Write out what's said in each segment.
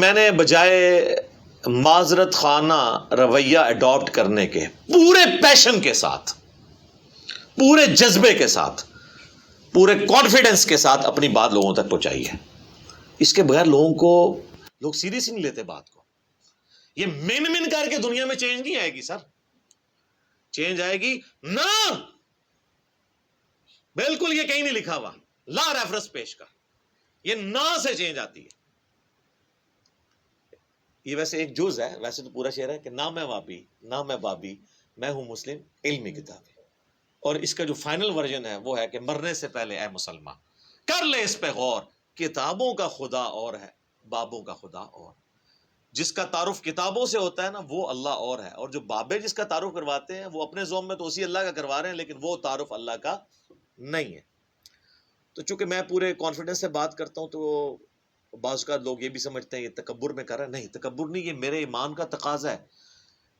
میں نے بجائے معذرت خانہ رویہ اڈاپٹ کرنے کے پورے پیشن کے ساتھ، پورے جذبے کے ساتھ، پورے کانفیڈنس کے ساتھ اپنی بات لوگوں تک پہنچائی ہے. اس کے بغیر لوگ سیریس ہی نہیں لیتے بات کو. یہ من کر کے دنیا میں چینج نہیں آئے گی سر. چینج آئے گی نہ، بالکل یہ کہیں نہیں لکھا ہوا، لا ریفرنس پیش کر، یہ نہ سے چینج آتی ہے. یہ ویسے ایک جز ہے، ویسے تو پورا شعر ہے کہ نہ میں وابی نہ میں بابی، میں ہوں مسلم علمی کتابی. اور اس کا جو فائنل ورژن ہے وہ ہے کہ مرنے سے پہلے اے مسلمان کر لے اس پہ غور، کتابوں کا خدا اور ہے بابوں کا خدا اور. جس کا تعارف کتابوں سے ہوتا ہے نا وہ اللہ اور ہے، اور جو بابے جس کا تعارف کرواتے ہیں وہ اپنے ذوم میں تو اسی اللہ کا کروا رہے ہیں، لیکن وہ تعارف اللہ کا نہیں ہے. تو چونکہ میں پورے کانفیڈنس سے بات کرتا ہوں تو بعض کا لوگ یہ بھی سمجھتے ہیں یہ تکبر میں کر رہا ہے. نہیں، تکبر نہیں، یہ میرے ایمان کا تقاضا ہے.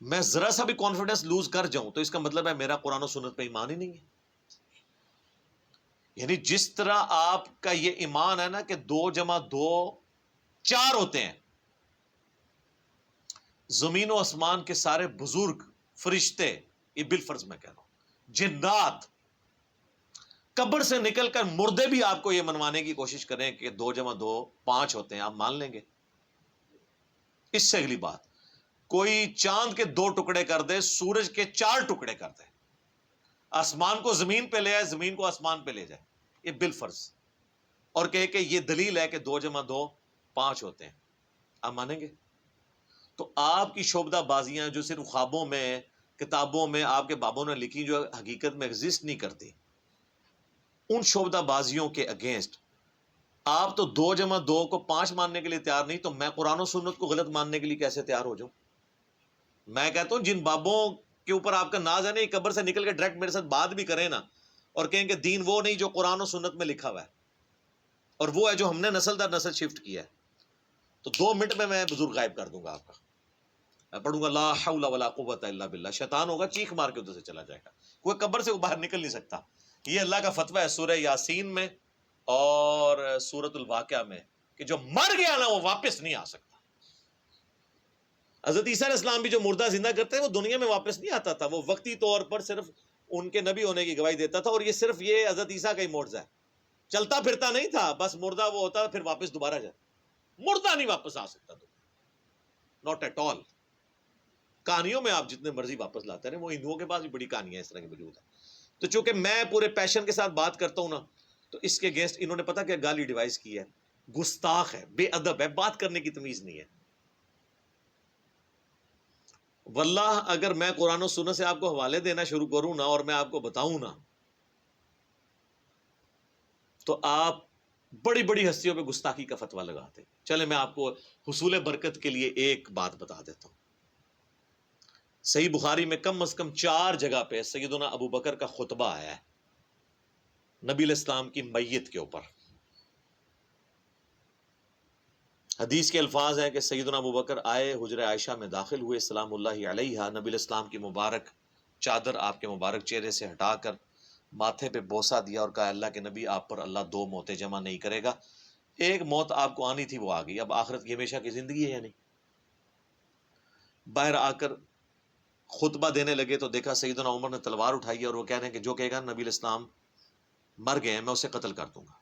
میں ذرا سا بھی کانفیڈنس لوز کر جاؤں تو اس کا مطلب ہے میرا قرآن و سنت پہ ایمان ہی نہیں ہے. یعنی جس طرح آپ کا یہ ایمان ہے نا کہ 2+2 4 ہوتے ہیں، زمین و آسمان کے سارے بزرگ فرشتے، یہ بالفرض میں کہہ رہا ہوں، جنات، قبر سے نکل کر مردے بھی آپ کو یہ منوانے کی کوشش کریں کہ 2+2 5 ہوتے ہیں، آپ مان لیں گے؟ اس سے اگلی بات، کوئی چاند کے 2 ٹکڑے کر دے، سورج کے 4 ٹکڑے کر دے، آسمان کو زمین پہ لے آئے، زمین کو آسمان پہ لے جائے، یہ بالفرض، اور کہے کہ یہ دلیل ہے کہ 2+2 5 ہوتے ہیں، آپ مانیں گے؟ تو آپ کی شعبدہ بازیاں جو صرف خوابوں میں، کتابوں میں آپ کے بابوں نے لکھی، جو حقیقت میں ایگزسٹ نہیں کرتی، ان شعبدہ بازیوں کے اگینسٹ آپ تو 2+2 کو 5 ماننے کے لیے تیار نہیں، تو میں قرآن و سنت کو غلط ماننے کے لیے کیسے تیار ہو جاؤں؟ میں کہتا ہوں جن بابوں کے اوپر آپ کا ناز ہے نا، یہ قبر سے نکل کے ڈائریکٹ میرے ساتھ بات بھی کریں نا، اور کہیں کہ دین وہ نہیں جو قرآن و سنت میں لکھا ہوا ہے، اور وہ ہے جو ہم نے نسل در نسل شفٹ کیا ہے، تو 2 منٹ میں بزرگ غائب کر دوں گا آپ کا. میں پڑھوں گا لا حول ولا قوت الا باللہ، شیطان ہوگا چیخ مار کے ادھر سے چلا جائے گا، کوئی قبر سے باہر نکل نہیں سکتا. یہ اللہ کا فتویٰ ہے سورہ یاسین میں اور سورۃ الواقعہ میں کہ جو مر گیا نا وہ واپس نہیں آ سکتا. حضرت عیسیٰ علیہ السلام بھی جو مردہ زندہ کرتے ہیں وہ دنیا میں واپس نہیں آتا تھا، وہ وقتی طور پر صرف ان کے نبی ہونے کی گواہی دیتا تھا، اور یہ صرف یہ حضرت عیسیٰ کا ہی معجزہ ہے، چلتا پھرتا نہیں تھا، بس مردہ وہ ہوتا پھر واپس دوبارہ جائے. مردہ نہیں واپس آ سکتا تو ناٹ ایٹ آل. کہانیوں میں آپ جتنے مرضی واپس لاتے رہے، وہ ہندوؤں کے پاس بھی بڑی کہانیاں اس طرح کی موجود ہیں. تو چونکہ میں پورے پیشن کے ساتھ بات کرتا ہوں نا، تو اس کے اگینسٹ انہوں نے پتا کہ گالی ڈیوائس کی ہے، گستاخ ہے، بے ادب ہے، بات کرنے کی تمیز نہیں ہے. واللہ اگر میں قرآن و سنت سے آپ کو حوالے دینا شروع کروں نا اور میں آپ کو بتاؤں نا، تو آپ بڑی بڑی ہستیوں پہ گستاخی کا فتویٰ لگاتے. چلے میں آپ کو حصول برکت کے لیے ایک بات بتا دیتا ہوں. صحیح بخاری میں کم از کم 4 جگہ پہ سیدنا ابو بکر کا خطبہ آیا ہے نبی علیہ السلام کی میت کے اوپر. حدیث کے الفاظ ہیں کہ سیدنا ابو بکر آئے، حجرہ عائشہ میں داخل ہوئے، سلام اللہ علیہ، نبی علیہ السلام کی مبارک چادر آپ کے مبارک چہرے سے ہٹا کر ماتھے پہ بوسہ دیا اور کہا اللہ کے نبی آپ پر اللہ 2 موتیں جمع نہیں کرے گا، ایک موت آپ کو آنی تھی وہ آ گئی، اب آخرت کی ہمیشہ کی زندگی ہے یا نہیں. باہر آ کر خطبہ دینے لگے تو دیکھا سیدنا عمر نے تلوار اٹھائی ہے، اور وہ کہہ رہے ہیں کہ جو کہے گا نبی علیہ السلام مر گئے ہیں میں اسے قتل کر دوں گا.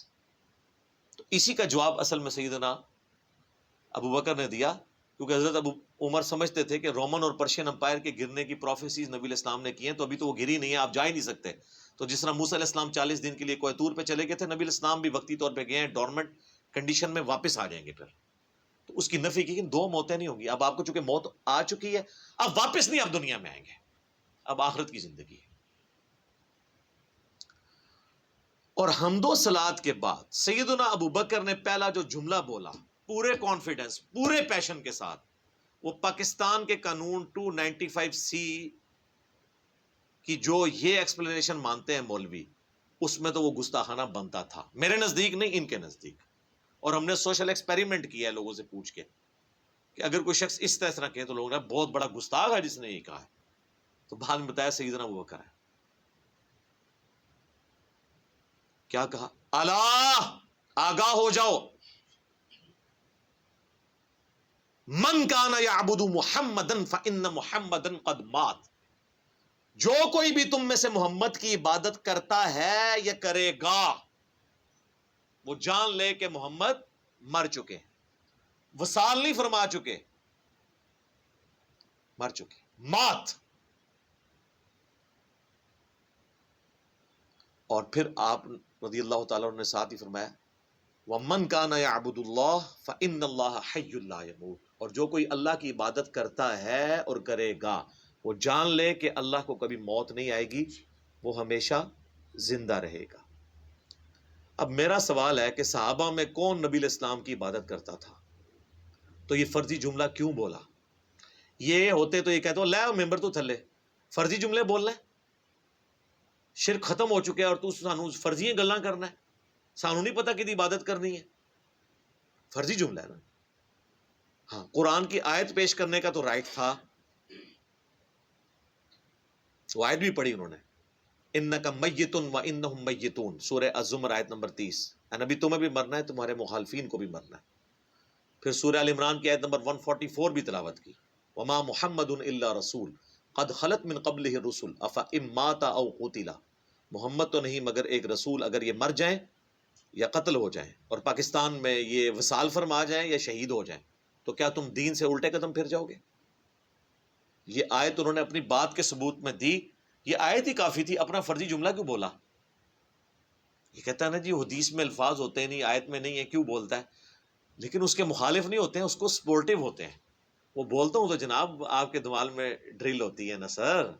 تو اسی کا جواب اصل میں سیدنا ابو بکر نے دیا، کیونکہ حضرت ابو عمر سمجھتے تھے کہ رومن اور پرشین امپائر کے گرنے کی پروفیسیز نبی علیہ السلام نے کی ہیں، تو ابھی تو وہ گری نہیں ہے، آپ جا ہی نہیں سکتے. تو جس طرح موسیٰ علیہ السلام 40 دن کے لیے کوہ طور پہ چلے گئے تھے، نبی علیہ السلام بھی وقتی طور پہ گئے ہیں، ڈورمنٹ کنڈیشن میں واپس آ جائیں گے پھر. تو اس کی نفی کی کہ 2 موتیں نہیں ہوں گی. اب آپ کو چونکہ موت آ چکی ہے، اب واپس نہیں آپ دنیا میں آئیں گے، اب آخرت کی زندگی ہے. اور حمد و صلات کے بعد سیدنا ابو بکر نے پہلا جو جملہ بولا پورے کانفیڈنس، پورے پیشن کے ساتھ، وہ پاکستان کے قانون 295C کی جو یہ ایکسپلینیشن مانتے ہیں مولوی، اس میں تو وہ گستاخانہ بنتا تھا، میرے نزدیک نہیں، ان کے نزدیک. اور ہم نے سوشل ایکسپیریمنٹ کیا ہے لوگوں سے پوچھ کے کہ اگر کوئی شخص اس طرح کہے تو لوگوں نے بہت بڑا گستاخ ہے جس نے یہ کہا ہے. تو بعد میں بتایا سیدنا ابو بکر ہے. کیا کہا؟ الا آگاہ ہو جاؤ، من کان یعبد محمدا فإن محمدا قد مات، جو کوئی بھی تم میں سے محمد کی عبادت کرتا ہے یا کرے گا، وہ جان لے کہ محمد مر چکے، وصال نہیں فرما چکے، مر چکے، مات۔ اور پھر آپ رضی اللہ تعالیٰ عنہ نے ساتھ ہی فرمایا وَمَنْ كَانَ يَعْبُدُ اللَّهَ فَإِنَّ اللَّهَ حَيٌّ لَا يَمُوتُ، اور جو کوئی اللہ کی عبادت کرتا ہے اور کرے گا، وہ جان لے کہ اللہ کو کبھی موت نہیں آئے گی، وہ ہمیشہ زندہ رہے گا۔ اب میرا سوال ہے کہ صحابہ میں کون نبی علیہ السلام کی عبادت کرتا تھا؟ تو یہ فرضی جملہ کیوں بولا؟ یہ ہوتے تو یہ کہتے ہو لے ممبر تو تھلے فرضی جملے بول رہے، شرک ختم ہو چکے اور تو سانو فرضی گلاں کرنا ہے، سانو نہیں پتا کہ عبادت کرنی ہے، فرضی جملہ ہے نا۔ ہاں قرآن کی آیت پیش کرنے کا تو رائٹ تھا، وہ آیت بھی پڑھی انہوں نے، انک میت وانہم میتون، سورہ الزمر آیت نمبر 30، اے نبی تمہیں بھی مرنا ہے، تمہارے مخالفین کو بھی مرنا ہے۔ پھر سورہ ال عمران کی آیت نمبر 144 بھی تلاوت کی، وما محمد الا رسول قد خلت من قبلہ الرسل افئن مات او قتل، محمد تو نہیں مگر ایک رسول، اگر یہ مر جائیں یا قتل ہو جائیں اور پاکستان میں یہ وصال فرما جائیں یا شہید ہو جائیں تو کیا تم دین سے الٹے قدم پھر جاؤ گے؟ یہ آیت انہوں نے اپنی بات کے ثبوت میں دی، یہ آیت ہی کافی تھی، اپنا فرضی جملہ کیوں بولا؟ یہ کہتا ہے نا جی حدیث میں الفاظ ہوتے ہیں نہیں، آیت میں نہیں ہے، کیوں بولتا ہے؟ لیکن اس کے مخالف نہیں ہوتے ہیں، اس کو سپورٹیو ہوتے ہیں۔ وہ بولتا ہوں تو جناب آپ کے دماغ میں ڈرل ہوتی ہے نا سر،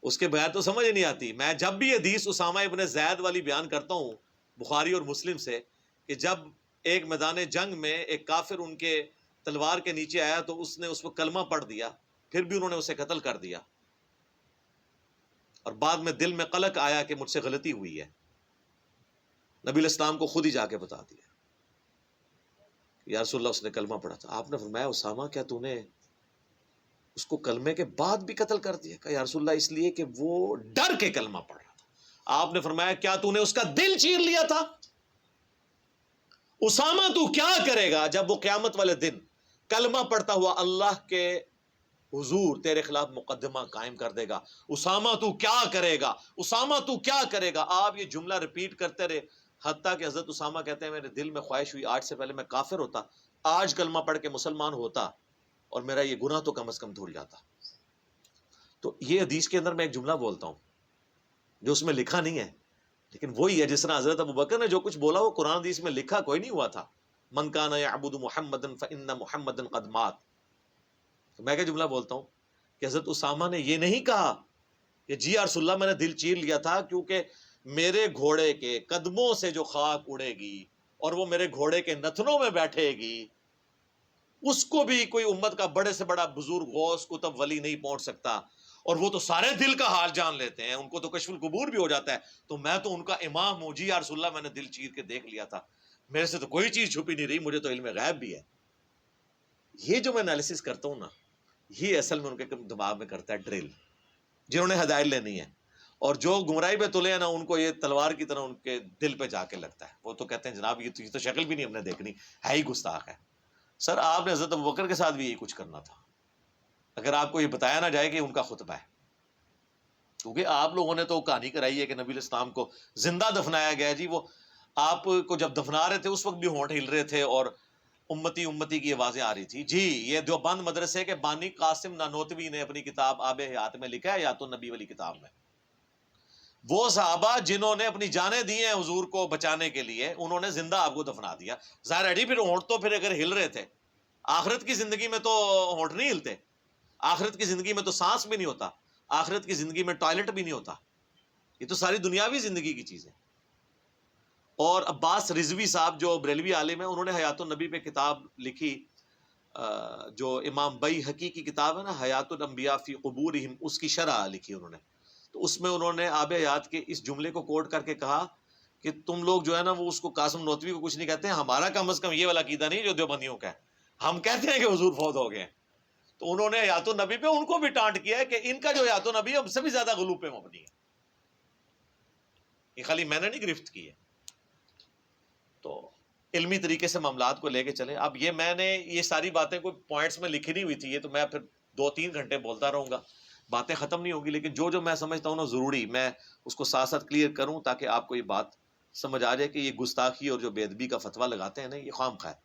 اس کے بغیر تو سمجھ نہیں آتی۔ میں جب بھی حدیث اسامہ ابن زید والی بیان کرتا ہوں بخاری اور مسلم سے، کہ جب ایک میدان جنگ میں ایک کافر ان کے تلوار کے نیچے آیا تو اس نے اس کو کلمہ پڑھ دیا، پھر بھی انہوں نے اسے قتل کر دیا، اور بعد میں دل میں قلق آیا کہ مجھ سے غلطی ہوئی ہے، نبی علیہ السلام کو خود ہی جا کے بتا دیا، یا رسول اللہ اس نے کلمہ پڑھا تھا۔ آپ نے فرمایا اسامہ کیا تو نے اس کو کلمے کے بعد بھی قتل کر دیا؟ کہ یا رسول اللہ اس لیے کہ وہ ڈر کے کلمہ پڑھ رہا تھا۔ آپ نے فرمایا کیا تو نے اس کا دل چیر لیا تھا؟ اسامہ تو کیا کرے گا جب وہ قیامت والے دن کلمہ پڑھتا ہوا اللہ کے حضور تیرے خلاف مقدمہ قائم کر دے گا؟ اسامہ تو کیا کرے گا؟ اسامہ تو کیا کرے گا؟ آپ یہ جملہ ریپیٹ کرتے رہے، حتیٰ کہ حضرت اسامہ کہتے ہیں میرے دل میں خواہش ہوئی آج سے پہلے میں کافر ہوتا، آج کلمہ پڑھ کے مسلمان ہوتا اور میرا یہ گناہ تو کم از کم دھل جاتا۔ تو یہ حدیث کے اندر میں ایک جملہ بولتا ہوں جو اس میں لکھا نہیں ہے، لیکن وہی ہے جس طرح حضرت ابوبکر نے جو کچھ بولا وہ قرآن حدیث میں لکھا کوئی نہیں ہوا تھا، من کان یعبد محمدا فإن محمدا قد مات۔ تو میں کیا جملہ بولتا ہوں کہ حضرت اسامہ نے یہ نہیں کہا کہ جی یا رسول اللہ میں نے دل چیر لیا تھا کیونکہ میرے گھوڑے کے قدموں سے جو خاک اڑے گی اور وہ میرے گھوڑے کے نتنوں میں بیٹھے گی، اس کو بھی کوئی امت کا بڑے سے بڑا بزرگ غوث کتب ولی نہیں پہنچ سکتا، اور وہ تو سارے دل کا حال جان لیتے ہیں، ان کو تو کشف القبور بھی ہو جاتا ہے، تو میں تو ان کا امام ہوں، جی یا رسول اللہ میں نے دل چیر کے دیکھ لیا تھا، میرے سے تو کوئی چیز چھپی نہیں رہی، مجھے تو علم غیب بھی ہے۔ یہ جو میں انالیسس کرتا ہوں نا، یہ اصل میں ان کے دماغ میں کرتا ہے ڈرل، جنہوں نے ہدایت لینی ہے، اور جو گمراہی پہ تلے ہیں نا ان کو یہ تلوار کی طرح ان کے دل پہ جا کے لگتا ہے، وہ تو کہتے ہیں جناب یہ تو شکل بھی نہیں ہم نے دیکھنی، ہے ہی گستاخ ہے۔ سر آپ نے حضرت ابوبکر کے ساتھ بھی یہی کچھ کرنا تھا، اگر آپ کو یہ بتایا نہ جائے کہ ان کا خطبہ ہے، کیونکہ آپ لوگوں نے تو کہانی کرائی ہے کہ نبی علیہ السلام کو زندہ دفنایا گیا۔ جی وہ آپ کو جب دفنا رہے تھے اس وقت بھی ہونٹ ہل رہے تھے اور امتی امتی کی آوازیں آ رہی تھی۔ جی یہ دیوبند مدرسے کے بانی قاسم نانوتوی نے اپنی کتاب آب حیات میں لکھا ہے، حیات النبی والی کتاب میں، وہ صحابہ جنہوں نے اپنی جانیں دی ہیں حضور کو بچانے کے لیے، انہوں نے زندہ آپ کو دفنا دیا۔ ظاہر ہے جی پھر ہونٹ تو پھر اگر ہل رہے تھے، آخرت کی زندگی میں تو ہونٹ نہیں ہلتے، آخرت کی زندگی میں تو سانس بھی نہیں ہوتا، آخرت کی زندگی میں ٹوائلٹ بھی نہیں ہوتا، یہ تو ساری دنیاوی زندگی کی چیز ہے۔ اور عباس رضوی صاحب جو بریلوی عالم ہیں، انہوں نے حیات النبی پہ کتاب لکھی، جو امام بیہقی کی کتاب ہے نا حیات الانبیاء فی قبورہم، اس کی شرح لکھی انہوں نے، تو اس میں انہوں نے آب حیات کے اس جملے کو کوٹ کر کے کہا کہ تم لوگ جو ہے نا وہ اس کو قاسم نوتوی کو کچھ نہیں کہتے ہیں، ہمارا کم از کم یہ والا عقیدہ نہیں جو دیوبندیوں کا ہے، ہم کہتے ہیں کہ حضور فوت ہو گئے ہیں۔ تو انہوں نے حیات النبی پہ ان کو بھی ٹانٹ کیا ہے کہ ان کا جو حیات النبی ہے ہم سے بھی زیادہ غلو پہ مبنی ہے، یہ خالی میں نے نہیں گرفت کی ہے۔ تو علمی طریقے سے معاملات کو لے کے چلیں. اب یہ میں نے یہ ساری باتیں کوئی پوائنٹس میں لکھی نہیں ہوئی تھی، یہ تو میں پھر 2-3 گھنٹے بولتا رہوں گا، باتیں ختم نہیں ہوگی. لیکن جو میں سمجھتا ہوں نا ضروری، میں اس کو ساتھ ساتھ کلیئر کروں تاکہ آپ کو یہ بات سمجھ آ جائے کہ یہ گستاخی اور جو بے ادبی کا فتویٰ لگاتے ہیں نا، یہ خام خواہ ہے.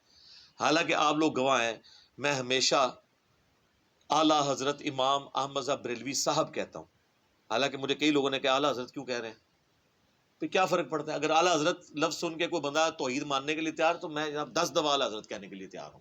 حالانکہ آپ لوگ گواہ ہیں، میں ہمیشہ اعلیٰ حضرت امام احمد رضا بریلوی صاحب کہتا ہوں. حالانکہ مجھے کئی لوگوں نے کہا اعلیٰ حضرت کیوں کہہ رہے ہیں، پھر کیا فرق پڑتا ہے؟ اگر اعلیٰ حضرت لفظ سن کے کوئی بندہ توحید ماننے کے لیے تیار، تو میں جناب 10 دفعہ اعلیٰ حضرت کہنے کے لیے تیار ہوں.